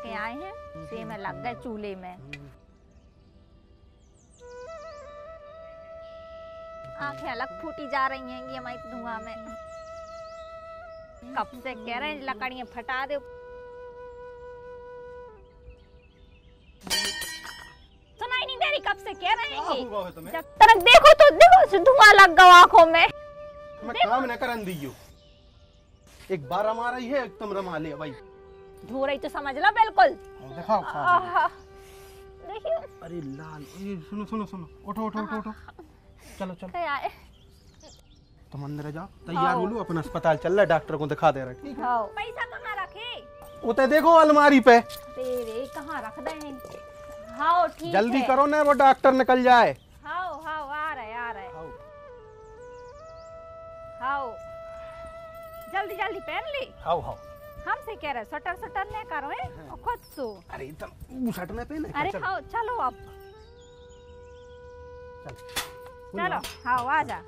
के आए हैं, से में लग गए चूल्हे में। आंखें अलग फूटी जा रही हैं ये हमारी धुआं में। कब से कह रहे हैं लकड़ियां फटा दो। सुनाई नहीं दे रही, कब से कह रहे हैं। जब तक देखो तो देखो धुआं लग गया आंखों में। मैं काम न करन दियो। एक बार रमा रही है, एक तुम रमा ले भाई। धो रही तो समझ लो बिल्कुल। दिखाओ देखियो। अरे लाल, सुनो सुनो सुनो, उठो उठो उठो उठो, चलो चलो। क्या है? तुम अंदर जाओ, तैयार हो लो, अपन अस्पताल चल रहा, डॉक्टर को दिखा दे रहा। ठीक है। पैसा कहाँ रखे? उते देखो अलमारी पे। तेरे कहाँ रख दे हैं? हाँ ठीक है। जल्दी करो ना, वो डॉक्टर निकल जाए। हाँ हाँ आ रहे हाँ जल्दी जल्दी पहन ली। हाँ हाँ हमसे कह रहे सटर सटर नहीं करो है और खुद सो। अरे तुम सटने पे ना। अरे हाँ चलो अब चलो हाँ आ जा।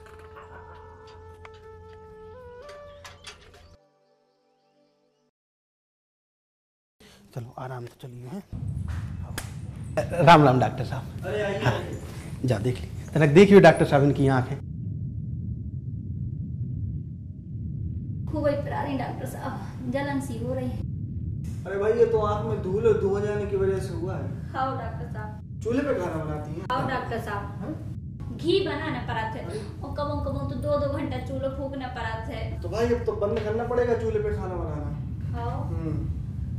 चलो आराम से चलिए। हैं राम राम डॉक्टर साहब। हाँ, जा देख ली तनक, देखियो डॉक्टर साहब इनकी आँख है। खूब प्यारी डॉक्टर साहब, जलन सी हो रही है। अरे भाई ये तो आँख में धूल धुआं जाने की वजह से हुआ है। हाँ डॉक्टर साहब। चूल्हे पे खाना बनाती हैं? हाँ डॉक्टर साहब, घी बनाना पड़ा थे और कबों कबों तो 2-2 घंटा चूल्हा फूकना पड़ा थे। तो भाई अब तो बंद करना पड़ेगा चूल्हे पे खाना बनाना। हाँ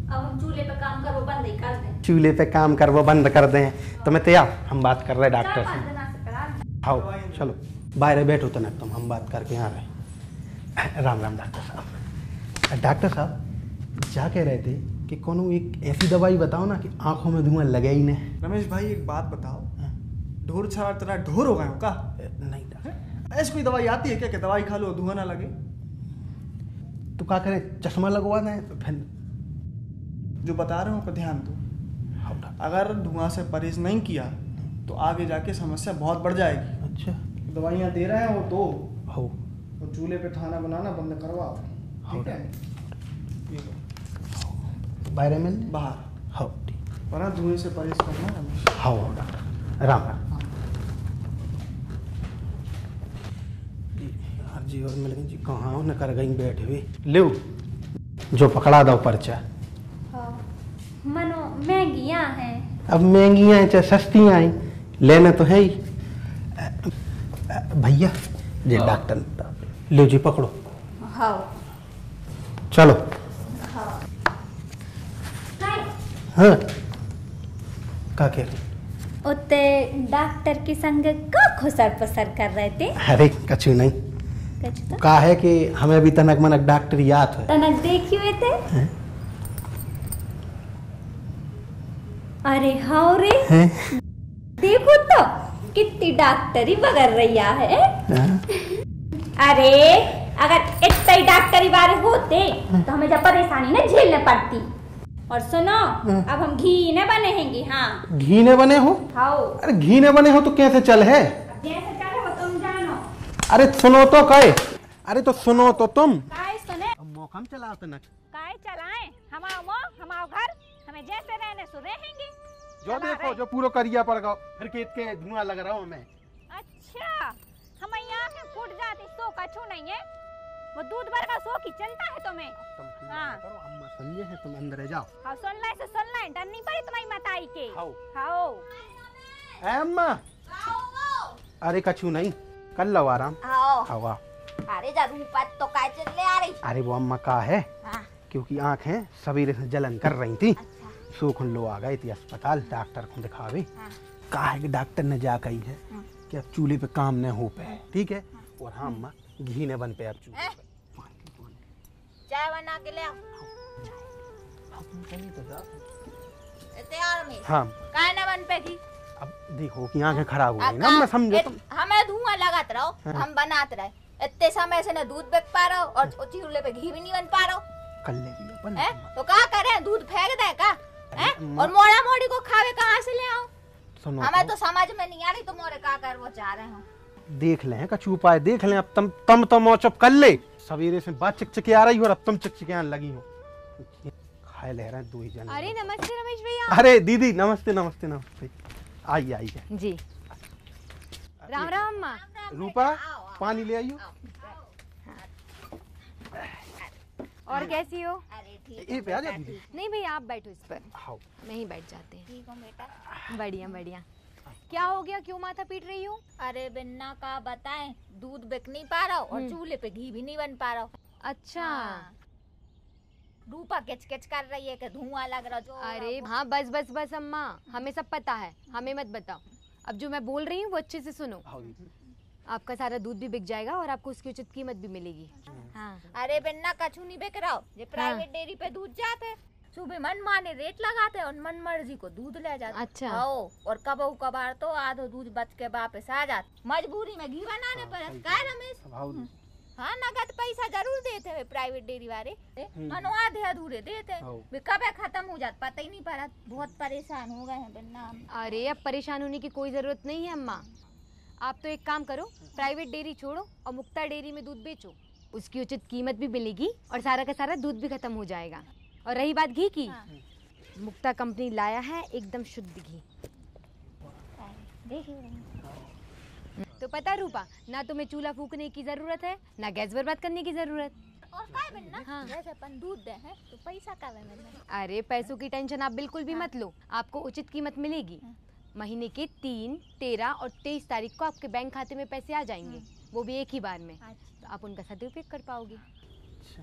अब हम चूल्हे पे काम कर वो बंद ही कर दें। चूल्हे पे काम कर वो बंद कर दें तो मैं तैयार, हम बात कर रहे डॉक्टर से। हाँ चलो बाहर बैठो तनक, तुम हम बात करके यहाँ रहे। राम राम डॉक्टर साहब। डॉक्टर साहब क्या कह रहे थे कि कोनो एक ऐसी दवाई बताओ ना कि आंखों में धुआं लगे ही नहीं। रमेश भाई एक बात बताओ, ढोर छाड़ा तरह ढोर हो गए हो का? नहीं डॉक्टर। ऐसी कोई दवाई आती है क्या कि दवाई खा लो धुआं ना लगे? तो क्या करे, चश्मा लगवा दें तो फिर। जो बता रहे हो पर ध्यान दो, अगर धुआं से परहेज नहीं किया तो आगे जाके समस्या बहुत बढ़ जाएगी। अच्छा दवाइयाँ दे रहे हैं वो दो, हो और चूल्हे पे खाना बनाना बंद करवाओ। ठीक है, ये लो बाहर में बाहर। हाँ ठीक, पर धुएं से परहेज करना रमेश। हाँ डॉक्टर राम राम। जी और मिल गई जी, कहाँ न कर गई बैठे हुए। ले जो पकड़ा दो पर्चा। मनो महंगियाँ हैं। अब महंगियाँ हैं चाहे सस्तियाँ हैं, लेना तो है ही। भैया ये डॉक्टर ले जी पकड़ो। हाँ चलो। हाँ हाँ क्या कह रहे? उते डॉक्टर के संग का खुसर पसर कर रहे थे। अरे कछु नहीं, कछु तो कहा है कि हमें भी तनक मनक डॉक्टर याद है। तनक देखी हुए थे। अरे हाँ रे, देखो तो कितनी डॉक्टरी बगर रही है। अरे अगर इतना ही डॉक्टरी बारे होते तो हमें जब परेशानी न झेलने पड़ती। और सुनो अब हम घी न बने हैंगे। हाँ घी ने बने हो? हाँ अरे घी ने बने हो तो कैसे चल है? जैसे चले हो तुम जानो। अरे सुनो तो कहे, अरे तो सुनो तो तुम। काय सुने मौका चलाओ तनक। काय चलाएं, हमारा घर हमें जैसे रहने सो रहेंगे। जो देखो जो पूरा करिया पड़ गया, फिर खेत के धुआं लग रहा हूँ मैं। अच्छा हमें यहाँ से फूट जाती सो कछु नहीं है, वो दूध भर का सो की चिंता है तुम्हें। तुम हाँ करो, अम्मा समझे हैं, तुम अंदर जाओ। हाँ सुन ले डर नहीं पड़ी तुम्हारी मताई के। खाओ खाओ है अम्मा। अरे कछु नहीं, कर लो आराम। आओ खाओ। अरे जरूर तो काय चले आ रही। अरे वो अम्मा का है हाँ। क्योंकि आंखें सवेरे से जलन कर रही थी। अच्छा। सूखन लो आ गए थे अस्पताल, डॉक्टर को दिखावे। हाँ। कहा है कि डॉक्टर ने जा कही है कि अब चूल्हे पे काम न हो पे। ठीक है। और हाँ अम्मा घी ने बन पे अब चूल्हे पे। चाय बना के ले आओ। तैयार में हाँ काय ना बन पे घी। अब देखो कि आंखें खराब हो गई ना, मैं समझो तुम। हमें धुआं लगाते रहो, हम बनाते रहे। इतने समय से न दूध बेच पा रहा हो और चूल्हे पे घी भी नहीं बन पा रहा हो। कर लेगी अपन। तो क्या करें, दूध फेंक दे का? और मोड़ा मोड़ी को खावे कहाँ से ले आओ? सुनो हमें तो समझ में नहीं आ रही तुम और क्या कर वो चाह रहे हो। देख लें कछु उपाय देख लें। अब तुम तो मौचुप कर ले। सवेरे से बात चिकचिकी आ रही हो और अब तुम चिकचिकी आने लगी हो। हाय ले रहे हैं 2 ही जने। अरे नमस्ते रमेश भैया। अरे दीदी नमस्ते नमस्ते नमस्ते, आइए आइए। जी राम राम अम्मा। रूपा पानी ले आइयो। और कैसी हो? ये पे आ जा दीदी। नहीं भैया आप बैठो इस पर, आओ। मैं ही बैठ जाते हैं। ठीक हूँ बेटा। बढ़िया बढ़िया। क्या हो गया, क्यों माथा पीट रही हो? अरे बिन्ना का बताएं, दूध बिक नहीं पा रहा और चूल्हे पे घी भी नहीं बन पा रहा। अच्छा रूपा किच किच कर रही है कि धुआं लग रहा जो। अरे हाँ बस बस बस अम्मा, हमें सब पता है, हमें मत बताओ। अब जो मैं बोल रही हूँ वो अच्छे से सुनो। आओ दीदी। आपका सारा दूध भी बिक जाएगा और आपको उसकी उचित कीमत भी मिलेगी। हाँ अरे बिन्ना कछु नहीं बिक रहा, ये प्राइवेट डेयरी पे दूध जाते सुबह मन माने रेट लगाते और मन मर्जी को दूध ले जाते। अच्छा। आओ, और कबहू कबार तो आधो दूध बच के वापस आ जाते, मजबूरी में घी बनाने पर। क्या रमेश? आओ दीदी। हाँ नगद पैसा जरूर देते हैं प्राइवेट डेयरी वाले, मनो आधे अधूरे देते हैं। आओ। वे कब खत्म हो जाता पता ही नहीं पड़ा। बहुत परेशान हो गए हैं बिन्ना हम। अरे अब परेशान होने की कोई जरूरत नहीं है अम्मा। आप तो एक काम करो, प्राइवेट डेयरी छोड़ो और मुक्ता डेयरी में दूध बेचो, उसकी उचित कीमत भी मिलेगी और सारा का सारा दूध भी खत्म हो जाएगा। और रही बात घी की, मुक्ता कंपनी लाया है एकदम शुद्ध घी। तो पता रूपा, ना तुम्हें चूल्हा फूकने की जरूरत है ना गैस बर्बाद करने की जरूरत। और काय बिन्ना, हाँ। जैसे अपन दूध दे हैं तो पैसा कब है मिलना? अरे पैसों की टेंशन आप बिल्कुल भी मत लो, आपको उचित कीमत मिलेगी। महीने के 3, 13 और 23 तारीख को आपके बैंक खाते में पैसे आ जाएंगे, वो भी एक ही बार में। तो आप उनका सदुपयोग कर पाओगे। अच्छा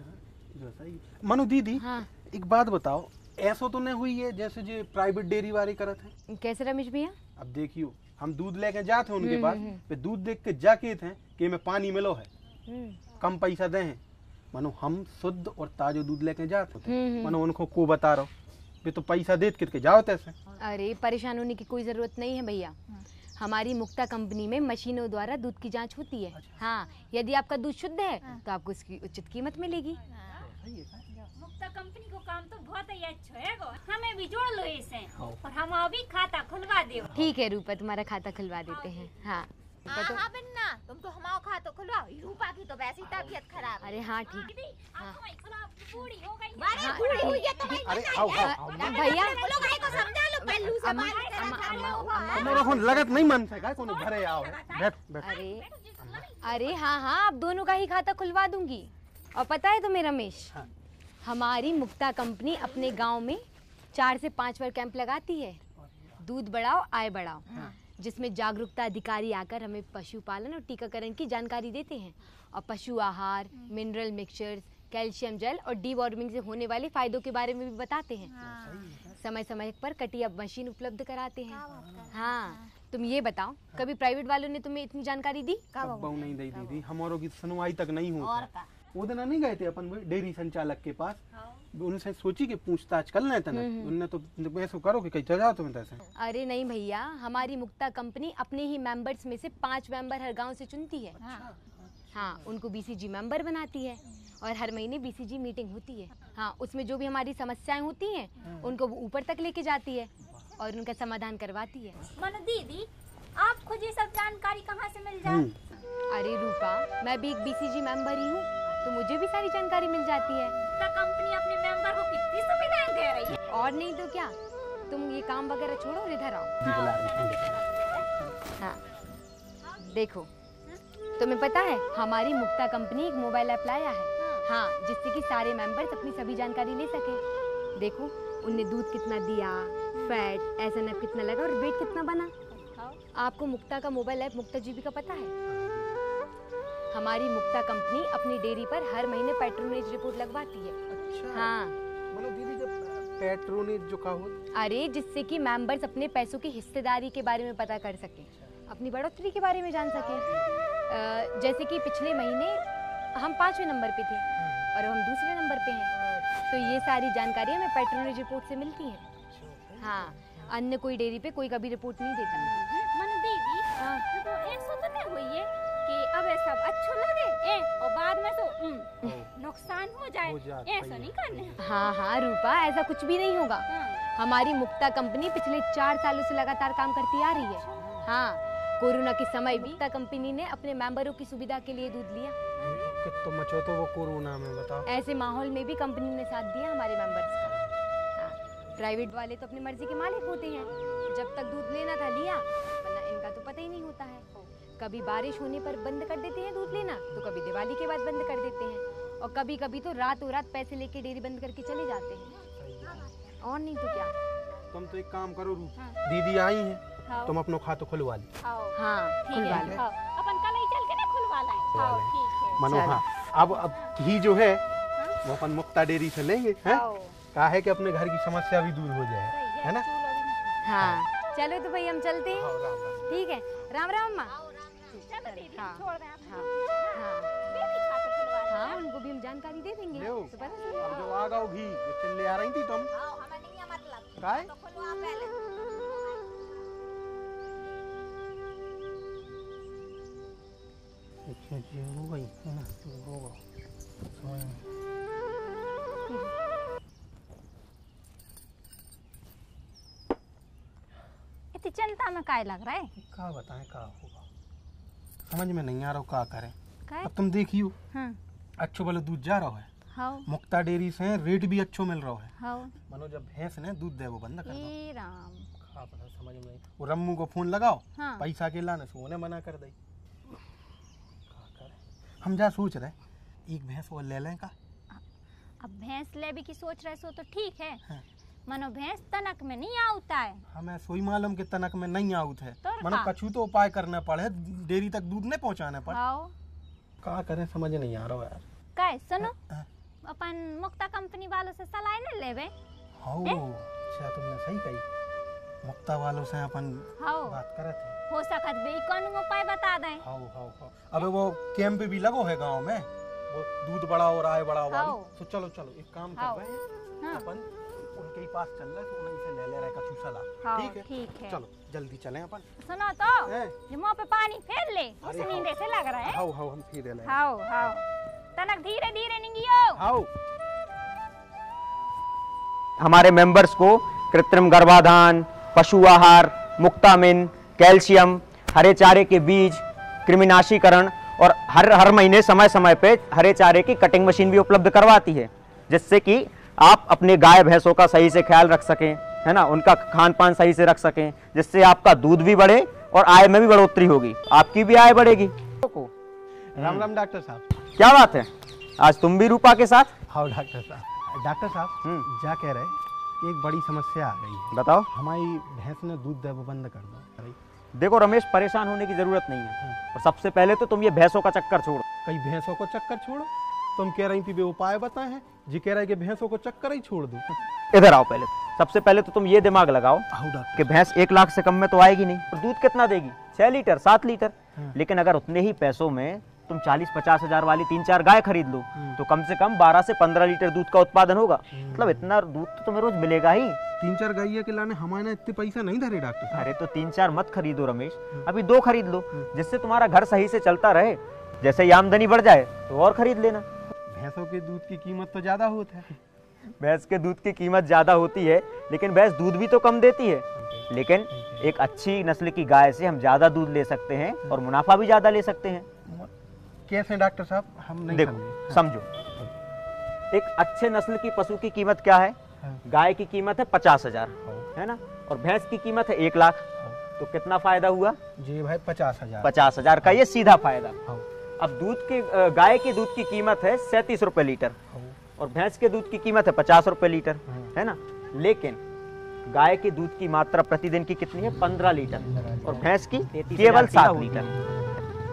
जो सही। मनु दीदी हाँ एक बात बताओ, ऐसा तो नहीं हुई है जैसे जो प्राइवेट डेयरी वाले करत हैं? कैसे रमेश भैया? अब देखियो, हम दूध लेके जाते हैं उनके पास, पे दूध देख के जाके थे कि में पानी मिलो है, कम पैसा दे हैं। मनो हम शुद्ध और ताजो दूध लेके जाते थे, मनो उनको को बता रहा हूँ तो पैसा दे के जाओ तैसे। अरे परेशान होने की कोई जरूरत नहीं है भैया, हमारी मुक्ता कंपनी में मशीनों द्वारा दूध की जांच होती है। हाँ, यदि आपका दूध शुद्ध है तो आपको उसकी उचित कीमत मिलेगी। मुक्ता कंपनी को काम तो बहुत ही अच्छा है, हमें भी जोड़ लो इसे और हम अभी खाता खुलवा दे। ठीक है रूपा, तुम्हारा खाता खुलवा देते हैं। हाँ हाँ बिन्ना, तुम तो हमारा खाता खुलवाओ, रूपा की तो वैसी तबीयत खराब है। अरे हाँ ठीक। बूढ़ी हो गई। अरे बूढ़ी हुई है तो अरे आओ आओ भैया लोग को समझा लो, पहलू से बात मेरा फोन लगत नहीं मन से कौन घरे आओ। बैठ बैठ। अरे हाँ हाँ, आप दोनों का ही खाता खुलवा दूंगी। और पता है तुम्हें रमेश, हाँ। हमारी मुक्ता कंपनी अपने गांव में 4 से 5 बार कैंप लगाती है, दूध बढ़ाओ आय बढ़ाओ, जिसमें जागरूकता अधिकारी आकर हमें पशुपालन और टीकाकरण की जानकारी देते हैं और पशु आहार, मिनरल मिक्सचर्स, कैल्शियम जेल और डीवॉर्मिंग से होने वाले फायदों के बारे में भी बताते हैं। समय समय पर कटिया मशीन उपलब्ध कराते हैं। हाँ, तुम ये बताओ, कभी प्राइवेट वालों ने तुम्हें इतनी जानकारी दी? कब नहीं दी दीदी, हमारों की सुनवाई तक नहीं होती। वो दिन नहीं गए थे अपन डेयरी संचालक के पास, उनसे सोची कि पूछताछ कर लेते ना, उनने तो ऐसा करो कि कहीं जाओ तुम ऐसे। अरे नहीं भैया, हमारी मुक्ता कंपनी अपने ही मेंबर्स में से 5 मेंबर हर गांव से चुनती है। हाँ, उनको बीसीजी मेंबर बनाती है और हर महीने बीसीजी मीटिंग होती है। हाँ, उसमें जो भी हमारी समस्याएं होती हैं उनको वो ऊपर तक लेके जाती है और उनका समाधान करवाती है। मनु दीदी, आपको ये सब जानकारी कहाँ से मिल जाए? अरे रूपा, मैं भी एक बीसीजी मेंबर ही हूँ, तो मुझे भी सारी जानकारी मिल जाती है। तो कंपनी अपने मेंबर को कितनी सुविधाएं दे रही है? और नहीं तो क्या, तुम ये काम वगैरह छोड़ो और इधर आओ। हाँ देखो, तुम्हें पता है हमारी मुक्ता कंपनी एक मोबाइल ऐप लाया है। हाँ, जिससे कि सारे मेंबर्स अपनी सभी जानकारी ले सके। देखो उनने दूध कितना दिया, फैट, एसएनएफ कितना लगा और वेट कितना बना। आपको मुक्ता का मोबाइल ऐप मुक्ता जीबी का पता है? हमारी मुक्ता कंपनी अपनी डेयरी पर हर महीने पेट्रोनेज रिपोर्ट लगवाती है। अच्छा। हाँ दीदी, जब पेट्रोनेज जो का हो, अरे जिससे कि मेंबर्स अपने पैसों की हिस्सेदारी के बारे में पता कर सकें, अपनी बढ़ोतरी के बारे में जान सकें। जैसे कि पिछले महीने हम 5वें नंबर पे थे और हम दूसरे नंबर पे हैं, तो ये सारी जानकारी हमें पेट्रोनेज रिपोर्ट से मिलती है। हाँ, अन्य कोई डेयरी पे कोई कभी रिपोर्ट नहीं देता। मनु दीदी, तो ऐसा तो नहीं हुई है कि अब ये सब अच्छा लगे और बाद में तो नुकसान हो जाए, ऐसा नहीं करने। हाँ हाँ रूपा, ऐसा कुछ भी नहीं होगा। हमारी मुक्ता कंपनी पिछले 4 सालों से लगातार काम करती आ रही है। हाँ, कोरोना के समय भी मुक्ता कंपनी ने अपने मेंबरों की सुविधा के लिए दूध लिया। तो मचो तो वो कोरोना में बताओ। ऐसे माहौल में भी कंपनी ने साथ दिया हमारे मेंबर्स का। प्राइवेट वाले तो अपनी मर्जी के मालिक होते हैं, जब तक दूध लेना था लिया, वरना इनका तो पता ही नहीं होता है। कभी बारिश होने पर बंद कर देते हैं दूध लेना, तो कभी दिवाली के बाद बंद कर देते हैं, और कभी कभी तो रातों रात पैसे लेके डेयरी बंद करके चले जाते हैं। और नहीं तो क्या। तुम तो एक काम करो रूप, दीदी आई है, तुम अपनो खाता खुलवा ली। हाँ खुलवा लो। अपन कल ही चल के ना खुलवा लाएं। हाँ ठीक है। मनो हाँ, अब घी जो है वो अपन मुक्ता डेयरी से लेंगे, हैं? कहा है कि अपने घर की समस्या भी दूर हो जाए, है ना? हाँ चलो तो भाई हम चलते हैं। ठीक है, राम राम अम्मा। चलो दीदी हाँ। छोड़ दें आप। हाँ हाँ बेबी खाता खुलवा लें। हाँ उनको भी हम जानकारी दे देंगे। लो, तो पता चलेगा। अब जो आ गओ घी जो चिल्ले आ रही थी तुम, हमें नहीं है मतलब, काहे? तो खुलवा पहले। अच्छा जी हो गई है ना, होगा समझ में। इतनी चिंता में काय लग रहा है? क्या बताएं क्या होगा, समझ में नहीं आ रहा क्या करें। काय? अब तुम देखियो, हाँ अच्छो वाला दूध जा रहा है, हाँ मुक्ता डेयरी से रेट भी अच्छो मिल रहा है। हाँ। मनो जब भैंस ने दूध दे वो बंद कर दो। ए राम। क्या पता समझ में नहीं। वो रम्मू को फोन लगाओ, हाँ। पैसा के लाने से उन्हें मना कर दई। क्या करें, हम जा सोच रहे एक भैंस और ले लें का। अब भैंस ले भी की सोच रहे सो तो ठीक है, हाँ। मनो भैंस तनक में नहीं आता है। हमें सोई मालूम के तनक में नहीं आउत है, तो मनो का? कछु तो उपाय करना पड़े, डेयरी तक दूध नहीं पहुंचाने पड़े। हाँ क्या करें समझ नहीं आ रहा यार। काय सुनो, हाँ। अपन मुक्ता कंपनी वालों से सलाह न लेवे। हाँ अच्छा तुमने सही कही, मुक्ता वालों से अपन हाँ बात करे थे। हो सकत बे कौन उपाय बता दें। हाँ हाँ हाँ, अबे वो कैंप भी लगो है गांव में, वो दूध बढ़ाओ और आय बढ़ाओ वाली। हाँ। तो चलो चलो एक काम हाँ। कर रहे हैं, हाँ। अपन उनके ही पास चल रहे तो उन्हीं से ले रहे कछु सलाह। हाँ, ठीक है ठीक है। चलो जल्दी चलें अपन। सुनो तो हैं? ये मुंह पे पानी फेर ले, उस अरे हाँ। नींदे से लग रहा है। हाँ हाँ हम फिर ले। हाँ हाँ तनक धीरे धीरे निंगियो। हाँ हमारे मेंबर्स को कृत्रिम गर्भाधान, पशु आहार, मुक्तामिन, कैल्शियम, हरे चारे के बीज, कृमिनाशीकरण और हर महीने समय समय पे हरे चारे की कटिंग मशीन भी उपलब्ध करवाती है, जिससे कि आप अपने गाय भैंसों का सही से ख्याल रख सकें, है ना, उनका खान पान सही से रख सकें, जिससे आपका दूध भी बढ़े और आय में भी बढ़ोतरी होगी, आपकी भी आय बढ़ेगी। राम राम डॉक्टर साहब। क्या बात है, आज तुम भी रूपा के साथ? हाँ डॉक्टर साहब। डॉक्टर साहब क्या कह रहे, एक बड़ी समस्या आ गई है। बताओ। हमारी भैंस ने दूध दे वो बंद कर दो। देखो रमेश, परेशान होने की जरूरत नहीं है, और सबसे पहले तो तुम ये भैंसों का चक्कर छोड़ो। कई भैंसों को चक्कर छोड़ो, तुम कह रही थी वे उपाय बताए हैं, जी कह रहे कि भैंसों को चक्कर ही छोड़ दो। इधर आओ पहले। सबसे पहले तो तुम ये दिमाग लगाओ डॉक्टर कि भैंस 1 लाख से कम में तो आएगी नहीं, और दूध कितना देगी, 6 लीटर 7 लीटर। लेकिन अगर उतने ही पैसों में तुम 40-50 हजार वाली 3-4 गाय खरीद लो, तो कम से कम 12 से 15 लीटर दूध का उत्पादन होगा। मतलब इतना दूध तो तुम्हें रोज मिलेगा ही। 3-4 गाय के लाने हमारे इतने पैसा नहीं धरे डॉक्टर साहब। अरे तो 3-4 मत खरीदो रमेश, अभी 2 खरीद लो, जिससे तुम्हारा घर सही से चलता रहे। जैसे ही आमदनी बढ़ जाए तो और खरीद लेना। भैंसों के दूध की कीमत तो ज्यादा होती है। भैंस के दूध की कीमत ज्यादा होती है, लेकिन भैंस दूध भी तो कम देती है। लेकिन एक अच्छी नस्ल की गाय से हम ज्यादा दूध ले सकते हैं और मुनाफा भी ज्यादा ले सकते हैं। कैसे डॉक्टर साहब, हम नहीं देखो समझो, एक अच्छे नस्ल की पशु की कीमत क्या है? गाय की कीमत है 50,000, है ना, और भैंस की कीमत है 1 लाख। तो कितना फायदा हुआ जी भाई? 50,000। 50,000 का ये सीधा फायदा। अब गाय की दूध की कीमत है 37 रुपए लीटर, और भैंस के दूध की कीमत है 50 रुपए लीटर, है ना। लेकिन गाय के दूध की मात्रा प्रतिदिन की कितनी है? 15 लीटर, और भैंस की केवल 7 लीटर।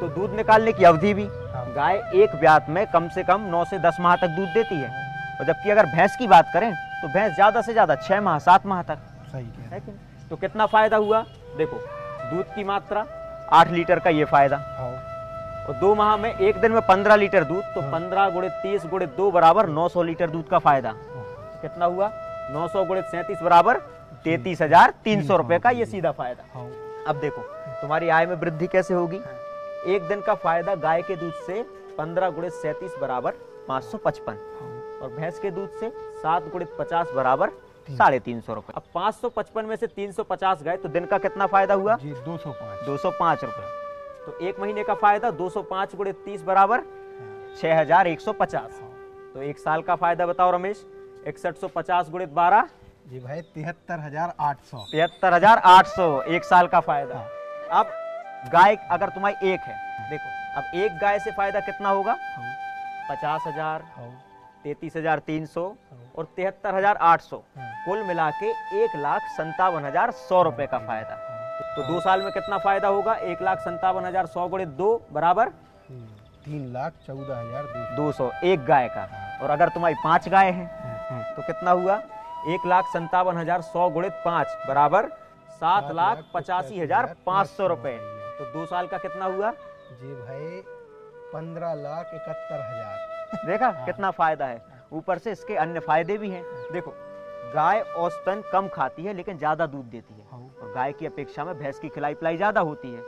तो दूध निकालने की अवधि भी, गाय एक ब्यात में कम से कम 9 से 10 माह तक दूध देती है, और जबकि अगर भैंस की बात करें तो भैंस ज्यादा से ज्यादा 6 माह 7 माह तक। सही है कि? तो कितना फायदा हुआ? देखो, दूध की मात्रा 8 लीटर का ये फायदा, और 2 माह में एक दिन में 15 लीटर दूध, तो 15 × 30 × 2 बराबर 900 लीटर दूध का फायदा। कितना हुआ? 900 × 37 बराबर 33,300 रुपए का ये सीधा फायदा। अब देखो तुम्हारी आय में वृद्धि कैसे होगी। एक दिन का फायदा गाय के दूध से 15 × 37 बराबर 555, और भैंस के दूध से 7 × 50 बराबर 350 रुपए। अब 555 में से 350 गए तो दिन का कितना फायदा हुआ? जी 205। 205 रुपए। तो एक महीने का फायदा 205 × 30 बराबर 6150। तो एक साल का फायदा बताओ रमेश? 6150 × 12 जी भाई 73,800। 73,800 एक साल का फायदा। अब गाय अगर तुम्हारी एक है, देखो अब एक गाय से फायदा कितना होगा? 50,000, 33,300 और 73,800 कुल मिला के 1,57,100 रुपए का फायदा। तो 2 साल में कितना फायदा होगा? 1,57,100 गुणे 2 बराबर 3,14,200 एक गाय का। और अगर तुम्हारी 5 गाय हैं तो कितना हुआ? 1,57,100 गुणे 5 बराबर 7,85,500 रुपए। तो 2 साल का कितना हुआ? जी भाई 15,71,000। देखा कितना फायदा है। ऊपर से इसके अन्य फायदे भी हैं। देखो गाय औसतन कम खाती है लेकिन ज्यादा दूध देती है, और गाय की अपेक्षा में भैंस की खिलाई पिलाई ज्यादा होती है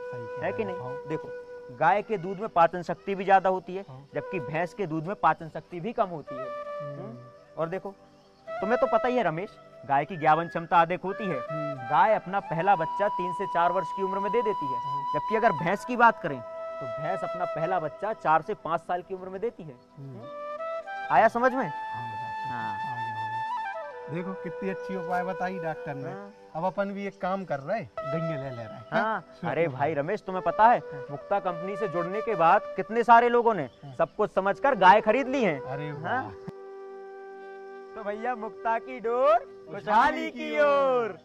कि नहीं? देखो गाय के दूध में पाचन शक्ति भी ज्यादा होती है, जबकि भैंस के दूध में पाचन शक्ति भी कम होती है। और देखो तुम्हें तो पता ही है रमेश, गाय की ज्ञावन क्षमता अधिक होती है। गाय अपना पहला बच्चा 3 से 4 वर्ष की उम्र में दे देती है, जबकि अगर भैंस की बात करें तो भैंस अपना पहला बच्चा 4 से 5 साल की उम्र में देती है। आया समझ में? हाँ। देखो कितनी अच्छी उपाय बताई डॉक्टर ने। अब अपन भी एक काम कर रहे, गैया ले रहे हैं। हाँ। अरे भाई रमेश, तुम्हें पता है मुक्ता कंपनी से जुड़ने के बाद कितने सारे लोगों ने सब कुछ समझकर गाय खरीद ली है। अरे हाँ? तो भैया मुक्ता की डोर खुशहाली की ओर।